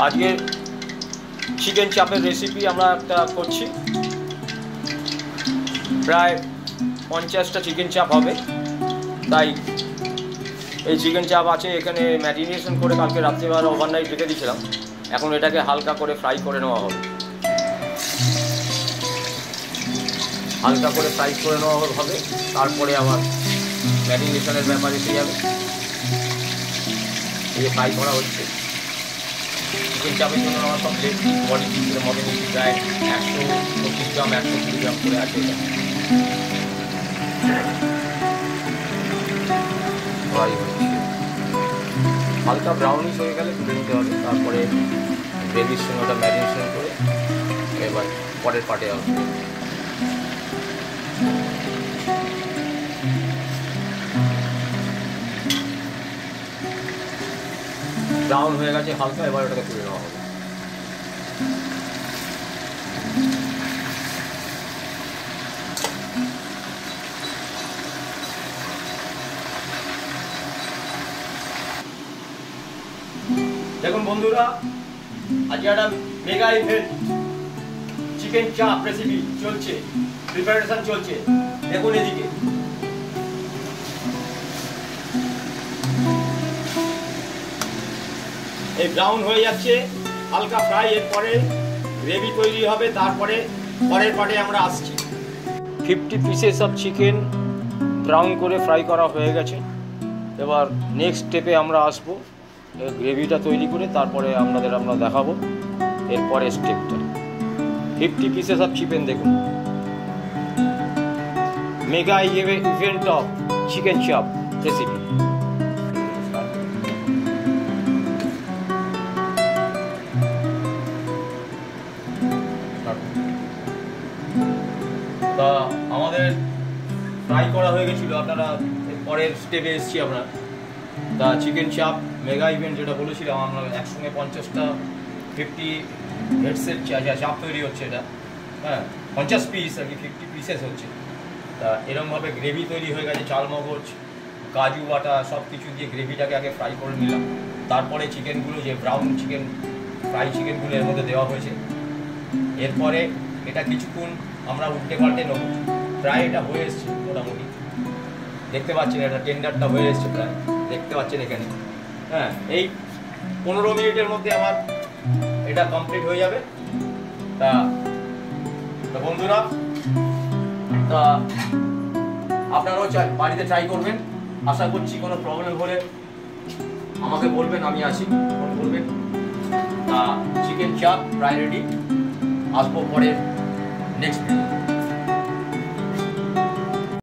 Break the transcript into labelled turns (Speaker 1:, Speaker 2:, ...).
Speaker 1: আজকে চিকেন চাপের রেসিপি আমরা একটা করছি। প্রায় 50টা চিকেন চাপ হবে। তাই এই চিকেন চাপ আছে, এখানে ম্যারিনেশন করে কালকে রাত্রিবেলা ওভারনাইট রেখে দিয়েছিলাম। এখন এটাকে হালকা করে ফ্রাই করে নেওয়া হবে, হালকা করে ফ্রাই করে নেওয়া হবে। তারপরে আবার ম্যারিনেশনের ব্যাপারে এসে যাবে। এই ফ্রাই করা হচ্ছে চিকেন চাপের জন্য। আমার সব রেডি বডি পিসের মতো নিচ্ছি, প্রায় 125 গ্রাম 120 গ্রাম করে আছে। ফ্রাই হচ্ছে, হালকা ব্রাউনিশ হয়ে গেলে তুলে নিতে হবে। তারপরে গ্রেভির সঙ্গে ওটা ম্যারিনেশন করে এবার পরের পার্টে আসবে। ব্রাউন হয়ে গেছে হালকা, এবার ওটাকে তুলে নেওয়া হবে। দেখুন বন্ধুরা, আজকে একটা মেগা ইভেন্ট চিকেন চাপ রেসিপি চলছে, প্রিপারেশন চলছে। দেখুন এদিকে এই ব্রাউন হয়ে যাচ্ছে, হালকা ফ্রাই। এরপরে গ্রেভি তৈরি হবে, তারপরে পরের পার্টে আমরা আসছি। 50 পিসেস অফ চিকেন ব্রাউন করে ফ্রাই করা হয়ে গেছে। এবার নেক্সট স্টেপে আমরা আসবো, গ্রেভিটা তৈরি করে তারপরে আমরা দেখাবো এরপরে স্টেপটা। 50 পিসেস অফ চিকেন দেখুন, মেগা ইভেন্ট অফ চিকেন চাপ রেসিপি। তা আমাদের ফ্রাই করা হয়ে গেছিলো, আপনারা পরের স্টেপে এসেছি আমরা। তা চিকেন চাপ মেগা ইভেন্ট যেটা বলেছিলাম আমরা, একসঙ্গে 50টা 50 হেডসেট চাপ তৈরি হচ্ছে এটা। হ্যাঁ, 50 পিস আর কি, 50 পিসেস হচ্ছে। তা এরকমভাবে গ্রেভি তৈরি হয়ে গেছে, চালমগজ কাজু বাটা সব কিছু দিয়ে গ্রেভিটাকে আগে ফ্রাই করে নিলাম। তারপরে চিকেনগুলো, যে ব্রাউন চিকেন ফ্রাই চিকেনগুলো এর মধ্যে দেওয়া হয়েছে। এরপরে এটা কিছুক্ষণ আমরা উল্টে পাল্টে নেব। প্রায় এটা হয়ে এসছে মোটামুটি, দেখতে পাচ্ছেন এটা টেন্ডারটা হয়ে এসছে প্রায়, দেখতে পাচ্ছেন এখানে। হ্যাঁ, এই 15 মিনিটের মধ্যে আমার এটা কমপ্লিট হয়ে যাবে। তা বন্ধুরা, তা আপনারাও বাড়িতে ট্রাই করবেন। আশা করছি কোনো প্রবলেম হলে আমাকে বলবেন, আমি আছি, ফোন করবেন। তা চিকেন চাপ প্রায় রেডি, আসবো পরে নেক্সট ভিডিও।